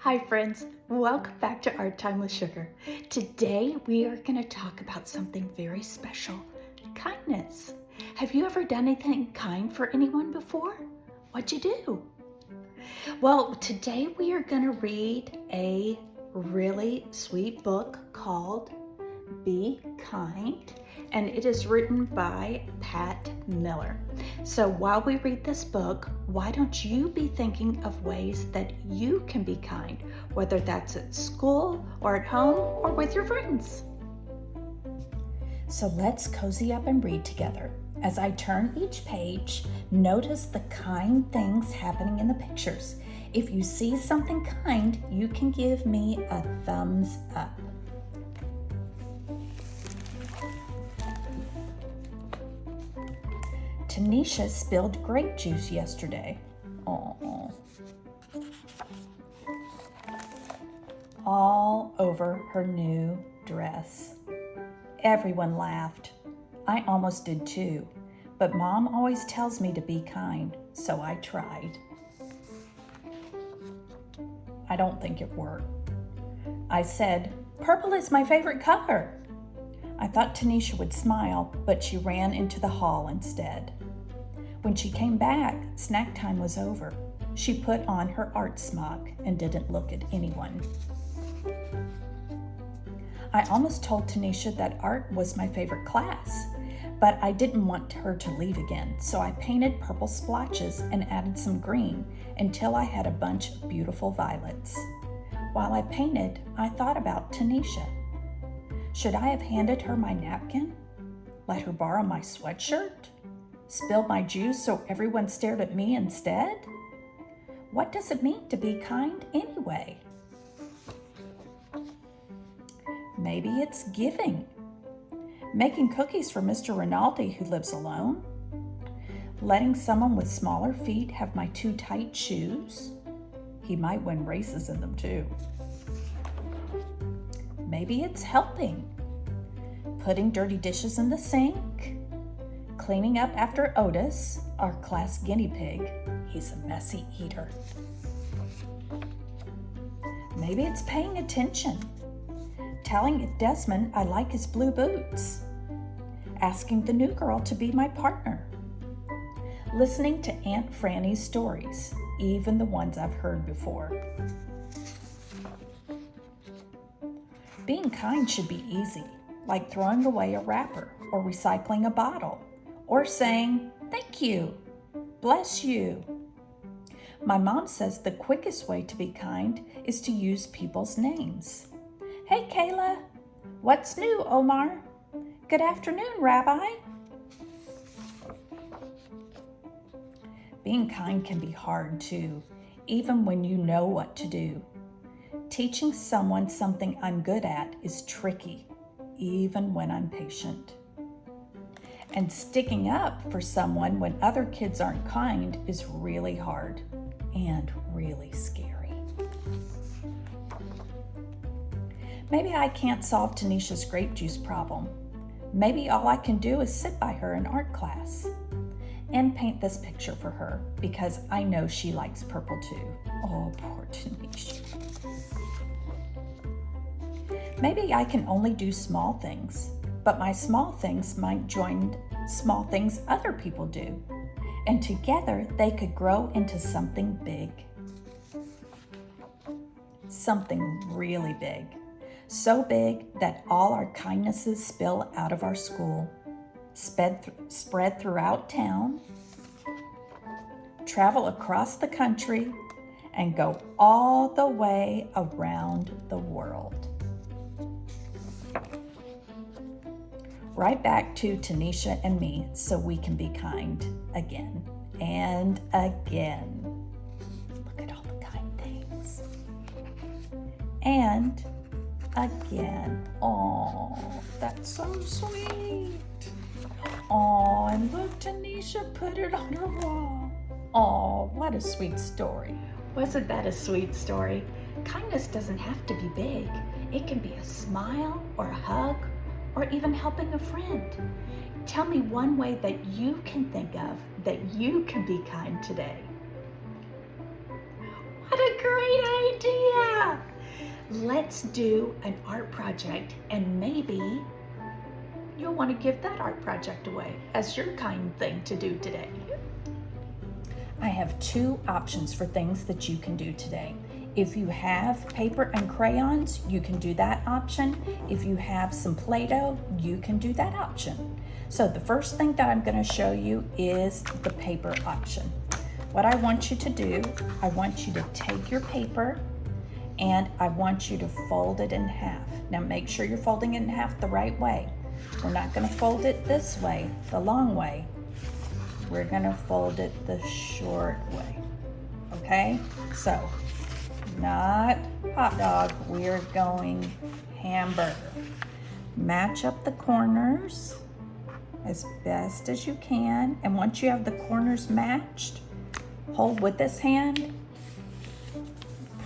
Hi friends, welcome back to Art Time with Sugar. Today we are going to talk about something very special, kindness. Have you ever done anything kind for anyone before? What'd you do? Well, today we are going to read a really sweet book called Be Kind, and it is written by Pat Miller. So while we read this book, why don't you be thinking of ways that you can be kind, whether that's at school or at home or with your friends? So let's cozy up and read together. As I turn each page, notice the kind things happening in the pictures. If you see something kind, you can give me a thumbs up. Tanisha spilled grape juice yesterday. Aww. All over her new dress. Everyone laughed. I almost did too, but Mom always tells me to be kind, so I tried. I don't think it worked. I said, "Purple is my favorite color." I thought Tanisha would smile, but she ran into the hall instead. When she came back, snack time was over. She put on her art smock and didn't look at anyone. I almost told Tanisha that art was my favorite class, but I didn't want her to leave again, so I painted purple splotches and added some green until I had a bunch of beautiful violets. While I painted, I thought about Tanisha. Should I have handed her my napkin? Let her borrow my sweatshirt? Spill my juice so everyone stared at me instead? What does it mean to be kind anyway? Maybe it's giving. Making cookies for Mr. Rinaldi who lives alone. Letting someone with smaller feet have my too tight shoes. He might win races in them too. Maybe it's helping. Putting dirty dishes in the sink. Cleaning up after Otis, our class guinea pig. He's a messy eater. Maybe it's paying attention. Telling Desmond I like his blue boots. Asking the new girl to be my partner. Listening to Aunt Franny's stories, even the ones I've heard before. Being kind should be easy, like throwing away a wrapper or recycling a bottle or saying, "Thank you, bless you." My mom says the quickest way to be kind is to use people's names. "Hey, Kayla." "What's new, Omar?" "Good afternoon, Rabbi." Being kind can be hard too, even when you know what to do. Teaching someone something I'm good at is tricky, even when I'm patient. And sticking up for someone when other kids aren't kind is really hard and really scary. Maybe I can't solve Tanisha's grape juice problem. Maybe all I can do is sit by her in art class and paint this picture for her because I know she likes purple too. Oh, poor Tanisha. Maybe I can only do small things, but my small things might join small things other people do, and together they could grow into something big. Something really big. So big that all our kindnesses spill out of our school, spread throughout town, travel across the country, and go all the way around the world. Right back to Tanisha and me so we can be kind again and again. Look at all the kind things. And again. Oh, that's so sweet. Oh, and look, Tanisha put it on her wall. Oh, what a sweet story. Wasn't that a sweet story? Kindness doesn't have to be big. It can be a smile or a hug or even helping a friend. Tell me one way that you can think of that you can be kind today. What a great idea! let's do an art project, and maybe you'll want to give that art project away as your kind thing to do today. I have two options for things that you can do today. If you have paper and crayons, you can do that option. If you have some Play-Doh, you can do that option. So the first thing that I'm going to show you is the paper option. What I want you to do, I want you to take your paper and I want you to fold it in half. Now make sure you're folding it in half the right way. We're not going to fold it this way, the long way. We're going to fold it the short way. Okay? So, not hot dog, we're going hamburger. Match up the corners as best as you can, and once you have the corners matched, hold with this hand,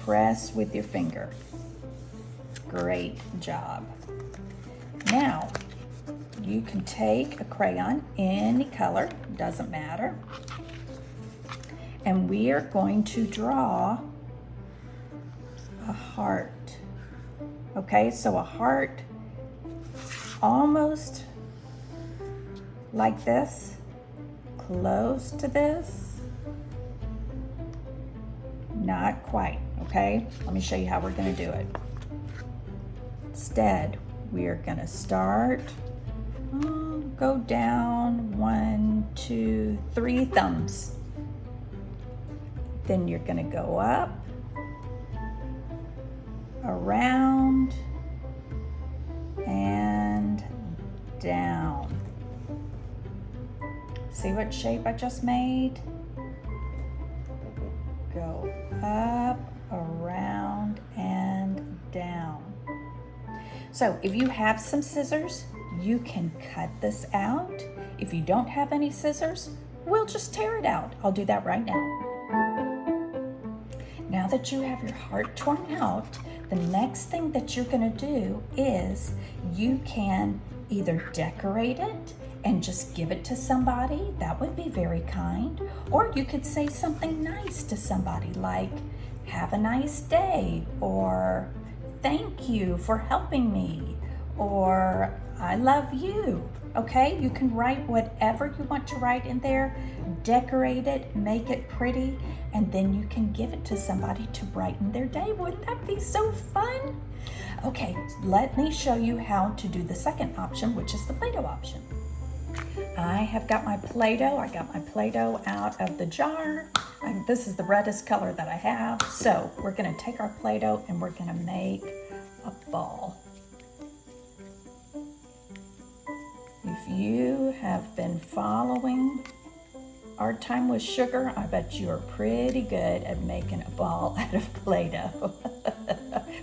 press with your finger. Great job. Now, you can take a crayon, any color, doesn't matter, and we are going to draw a heart. Okay, so a heart almost like this, close to this, not quite, okay? Let me show you how we're gonna do it. Instead, we are gonna start, go down 1, 2, 3 thumbs. Then you're gonna go up, around, and down. See what shape I just made? Go up, around, and down. So if you have some scissors, you can cut this out. If you don't have any scissors, we'll just tear it out. I'll do that right now. Now that you have your heart torn out, the next thing that you're gonna do is you can either decorate it and just give it to somebody. That would be very kind. Or you could say something nice to somebody like, have a nice day, or thank you for helping me, or I love you. Okay, you can write whatever you want to write in there, decorate it, make it pretty, and then you can give it to somebody to brighten their day. Wouldn't that be so fun? Okay, let me show you how to do the second option, which is the Play-Doh option. I have got my Play-Doh. I got my Play-Doh out of the jar. This is the reddest color that I have. So we're gonna take our Play-Doh and we're gonna make a ball. If you have been following Art Time with Sugar, I bet you are pretty good at making a ball out of Play-Doh.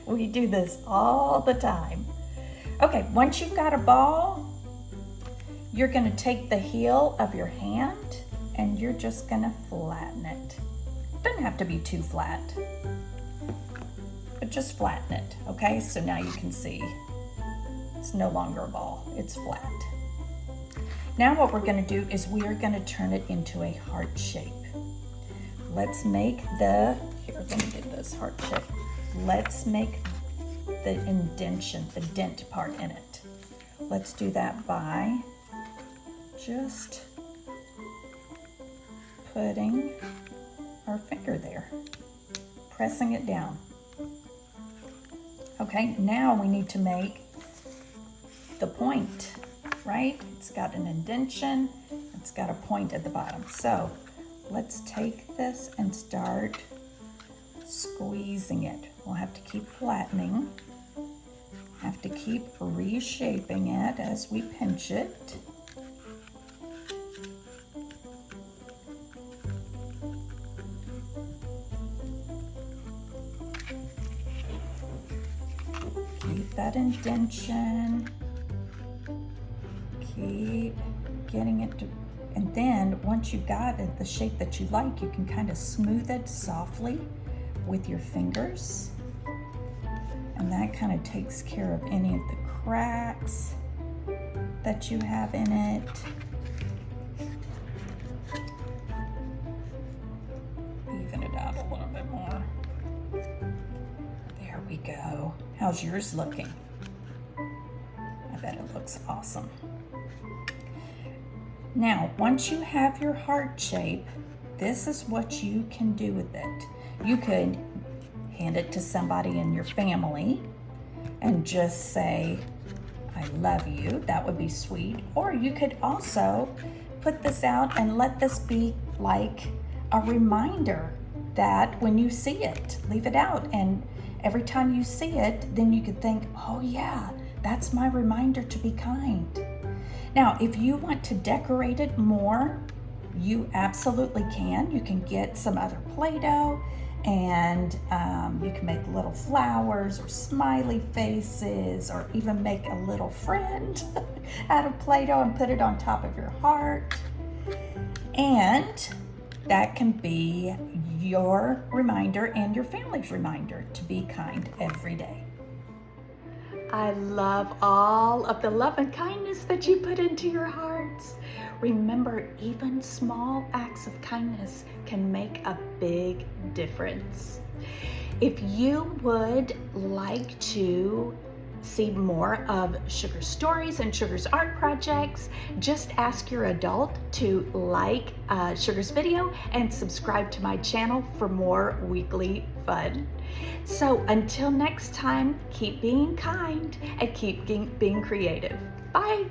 We do this all the time. Okay, once you've got a ball, you're gonna take the heel of your hand and you're just gonna flatten it. Doesn't have to be too flat, but just flatten it, okay? So now you can see it's no longer a ball, it's flat. Now what we're gonna do is we are gonna turn it into a heart shape. Let's make here, let me get this heart shape. Let's make the indentation, the dent part in it. Let's do that by just putting our finger there, pressing it down. Okay, now we need to make the point, right? It's got an indentation, it's got a point at the bottom. So let's take this and start squeezing it. We'll have to keep flattening, have to keep reshaping it as we pinch it. Keep that indentation. Keep getting it to, and then once you've got it the shape that you like, you can kind of smooth it softly with your fingers. And that kind of takes care of any of the cracks that you have in it. Even it out a little bit more. There we go. How's yours looking? I bet it looks awesome. Now, once you have your heart shape, this is what you can do with it. You could hand it to somebody in your family and just say, I love you. That would be sweet. Or you could also put this out and let this be like a reminder that when you see it, leave it out. And every time you see it, then you could think, oh yeah, that's my reminder to be kind. Now, if you want to decorate it more, you absolutely can. You can get some other Play-Doh and you can make little flowers or smiley faces, or even make a little friend out of Play-Doh and put it on top of your heart. And that can be your reminder and your family's reminder to be kind every day. I love all of the love and kindness that you put into your hearts. Remember, even small acts of kindness can make a big difference. If you would like to see more of Sugar's stories and Sugar's art projects, just ask your adult to like Sugar's video and subscribe to my channel for more weekly fun. So until next time, keep being kind and keep being creative. Bye.